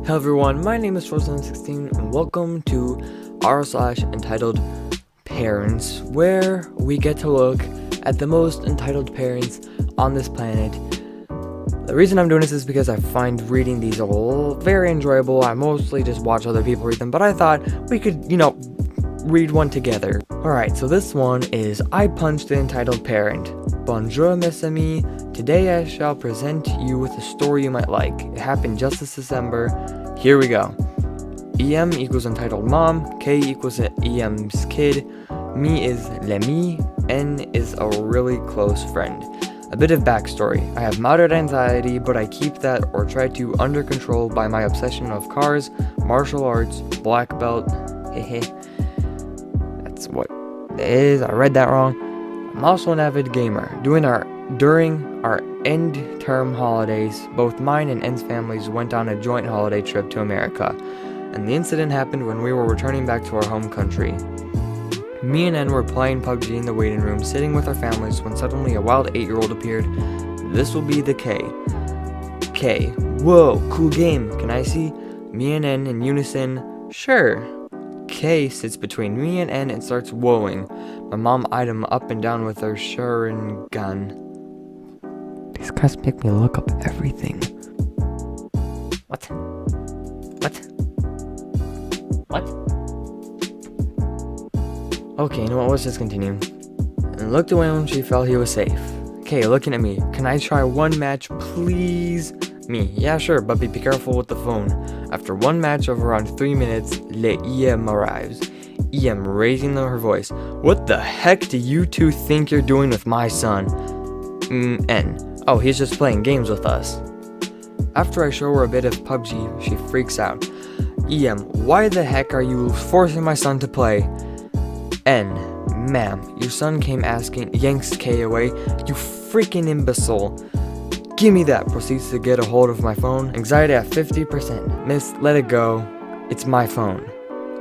Hello everyone, my name is Frozen16 and welcome to r/entitled parents, where we get to look at the most entitled parents on this planet. The reason I'm doing this is because I find reading these all very enjoyable. I mostly just watch other people read them, but I thought we could, read one together. Alright, so this one is I Punched the Entitled Parent. Bonjour mes amis, today I shall present you with a story you might like. It happened just this December. Here we go. EM equals entitled mom, K equals EM's kid, me is l'ami, N is a really close friend. A bit of backstory. I have moderate anxiety, but I keep that or try to under control by my obsession of cars, martial arts, black belt, hehe. That's what it is, I read that wrong. I'm also an avid gamer. During our end term holidays, both mine and N's families went on a joint holiday trip to America, and the incident happened when we were returning back to our home country. Me and N were playing PUBG in the waiting room, sitting with our families, when suddenly a wild 8-year-old appeared. This will be the K. K. Whoa, cool game. Can I see? Me and N in unison. Sure. K sits between me and N and starts whoaing. My mom eyed him up and down with her Sharingan. These guys make me look up everything. What? Okay, you know what, let's just continue. And looked away when she felt he was safe. Okay, looking at me. Can I try one match, please? Me. Yeah, sure, but be careful with the phone. After one match of around 3 minutes, EM arrives. EM raising her voice. What the heck do you two think you're doing with my son? N. Oh, he's just playing games with us. After I show her a bit of PUBG, she freaks out. EM, why the heck are you forcing my son to play? N. Ma'am, your son came asking, yanks K away. You freaking imbecile. Give me that. Proceeds to get a hold of my phone. Anxiety at 50%. Miss, let it go. It's my phone.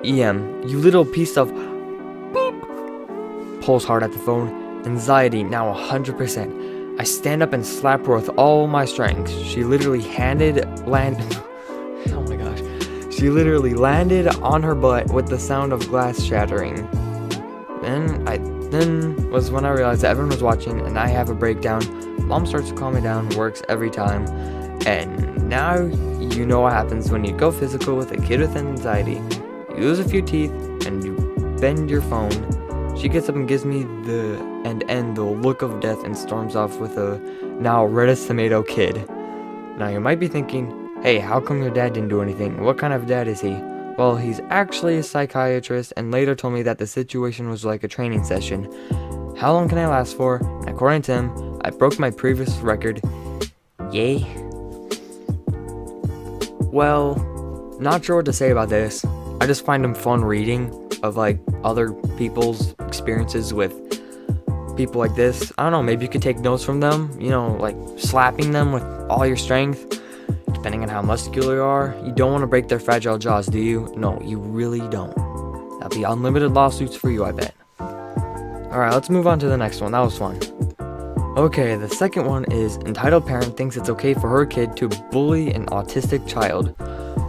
EM, you little piece of beep. Pulls hard at the phone. Anxiety now 100%. I stand up and slap her with all my strength. She literally oh my gosh. She literally landed on her butt with the sound of glass shattering. Then was when I realized that everyone was watching and I have a breakdown. Mom starts to calm me down, works every time. And now you know what happens when you go physical with a kid with anxiety. You lose a few teeth and you bend your phone. She gets up and gives me the look of death and storms off with a now red as tomato kid. Now you might be thinking, hey, how come your dad didn't do anything? What kind of dad is he? Well, he's actually a psychiatrist and later told me that the situation was like a training session. How long can I last for? And according to him, I broke my previous record. Yay. Well, not sure what to say about this. I just find them fun reading of other people's experiences with people like this. I don't know, maybe you could take notes from them, slapping them with all your strength. Depending on how muscular you are, you don't want to break their fragile jaws, do you? No, you really don't. That'll be unlimited lawsuits for you, I bet. Alright, let's move on to the next one. That was fun. Okay, the second one is entitled parent thinks it's okay for her kid to bully an autistic child.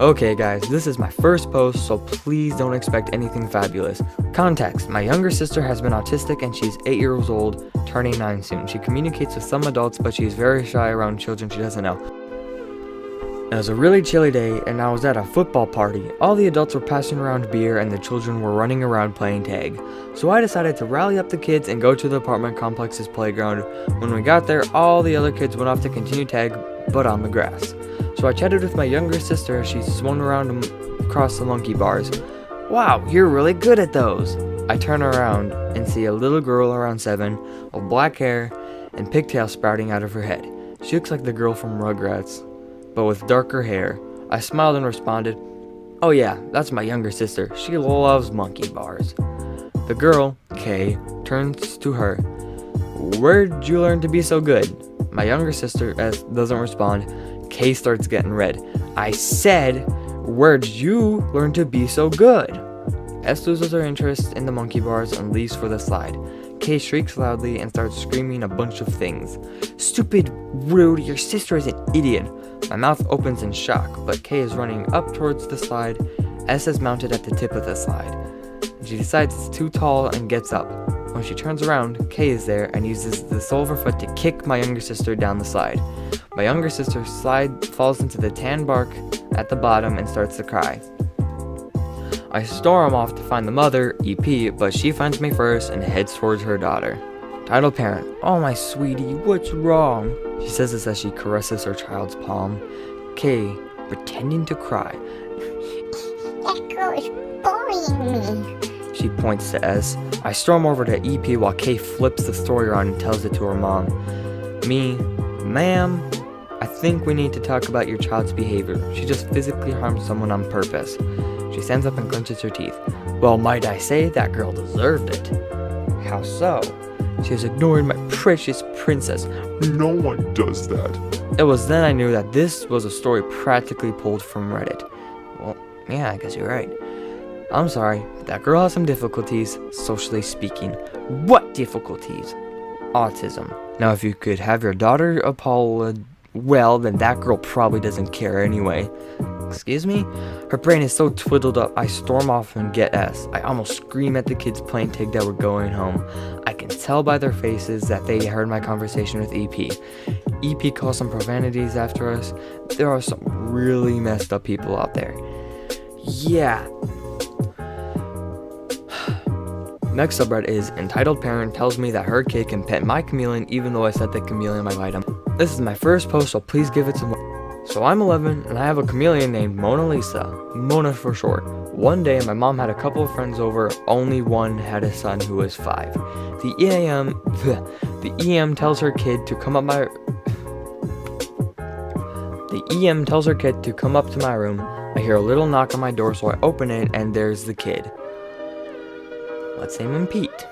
Okay guys, this is my first post, so please don't expect anything fabulous. Context, my younger sister has been autistic and she's 8 years old, turning 9 soon. She communicates with some adults, but she's very shy around children she doesn't know. It was a really chilly day and I was at a football party. All the adults were passing around beer and the children were running around playing tag. So I decided to rally up the kids and go to the apartment complex's playground. When we got there, all the other kids went off to continue tag, but on the grass. So I chatted with my younger sister as she swung around across the monkey bars. Wow, you're really good at those. I turn around and see a little girl around 7 with black hair and pigtails sprouting out of her head. She looks like the girl from Rugrats, but with darker hair. I smiled and responded, oh yeah, that's my younger sister. She loves monkey bars. The girl, K, turns to her. Where'd you learn to be so good? My younger sister, S, doesn't respond. K starts getting red. I said, where'd you learn to be so good? S loses her interest in the monkey bars and leaves for the slide. Kay shrieks loudly and starts screaming a bunch of things. Stupid, rude, your sister is an idiot. My mouth opens in shock, but Kay is running up towards the slide. S is mounted at the tip of the slide. She decides it's too tall and gets up. When she turns around, Kay is there and uses the sole of her foot to kick my younger sister down the slide. My younger sister falls into the tan bark at the bottom and starts to cry. I storm off to find the mother, EP, but she finds me first and heads towards her daughter. Title parent, oh my sweetie, what's wrong? She says this as she caresses her child's palm. Kay, pretending to cry. That girl is bullying me. She points to S. I storm over to EP while Kay flips the story around and tells it to her mom. Me, ma'am, I think we need to talk about your child's behavior. She just physically harmed someone on purpose. She stands up and clenches her teeth. Well, might I say, that girl deserved it. How so? She was ignoring my precious princess. No one does that. It was then I knew that this was a story practically pulled from Reddit. Well, yeah, I guess you're right. I'm sorry, that girl has some difficulties, socially speaking. What difficulties? Autism. Now, if you could have your daughter apologize, well, then that girl probably doesn't care anyway. Excuse me? Her brain is so twiddled up, I storm off and get S. I almost scream at the kids playing tag that were going home. I can tell by their faces that they heard my conversation with EP. EP calls some profanities after us. There are some really messed up people out there. Yeah. Next subreddit is Entitled Parent tells me that her kid can pet my chameleon even though I said the chameleon might bite him. This is my first post, so please give it some more. So I'm 11 and I have a chameleon named Mona Lisa, Mona for short. One day my mom had a couple of friends over, only one had a son who was 5. The EM tells her kid to come up to my room. I hear a little knock on my door, so I open it and there's the kid. Let's name him Pete.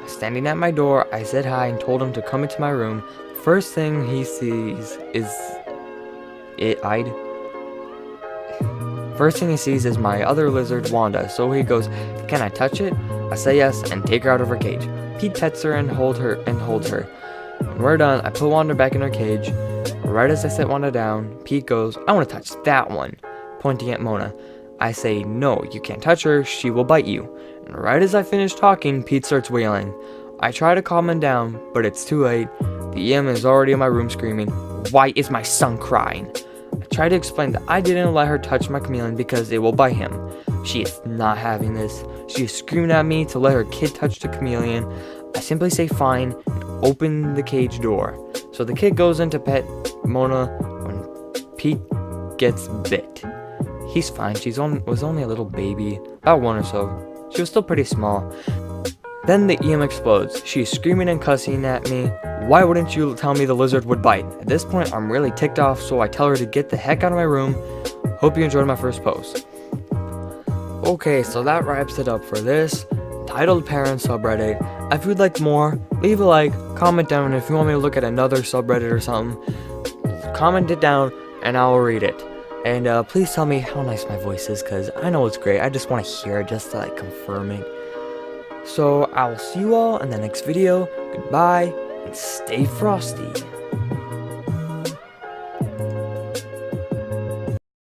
Standing at my door, I said hi and told him to come into my room. First thing he sees is my other lizard, Wanda, so he goes, "Can I touch it?" I say yes and take her out of her cage. Pete pets her and holds her. When we're done, I put Wanda back in her cage. Right as I set Wanda down, Pete goes, "I want to touch that one," pointing at Mona. I say, "No, you can't touch her, she will bite you." And right as I finish talking, Pete starts wailing. I try to calm him down, but it's too late. The EM is already in my room screaming, "Why is my son crying?" I try to explain that I didn't let her touch my chameleon because it will bite him. She is not having this. She is screaming at me to let her kid touch the chameleon. I simply say fine and open the cage door. So the kid goes in to pet Mona when Pete gets bit. He's fine, was only a little baby, about 1 or so. She was still pretty small. Then the EM explodes. She is screaming and cussing at me. Why wouldn't you tell me the lizard would bite? At this point, I'm really ticked off, so I tell her to get the heck out of my room. Hope you enjoyed my first post. Okay, so that wraps it up for this Titled Parent subreddit. If you'd like more, leave a like, comment down if you want me to look at another subreddit or something. Comment it down and I'll read it. And please tell me how nice my voice is, because I know it's great. I just want to hear it just to confirm it. So I will see you all in the next video. Goodbye and stay frosty.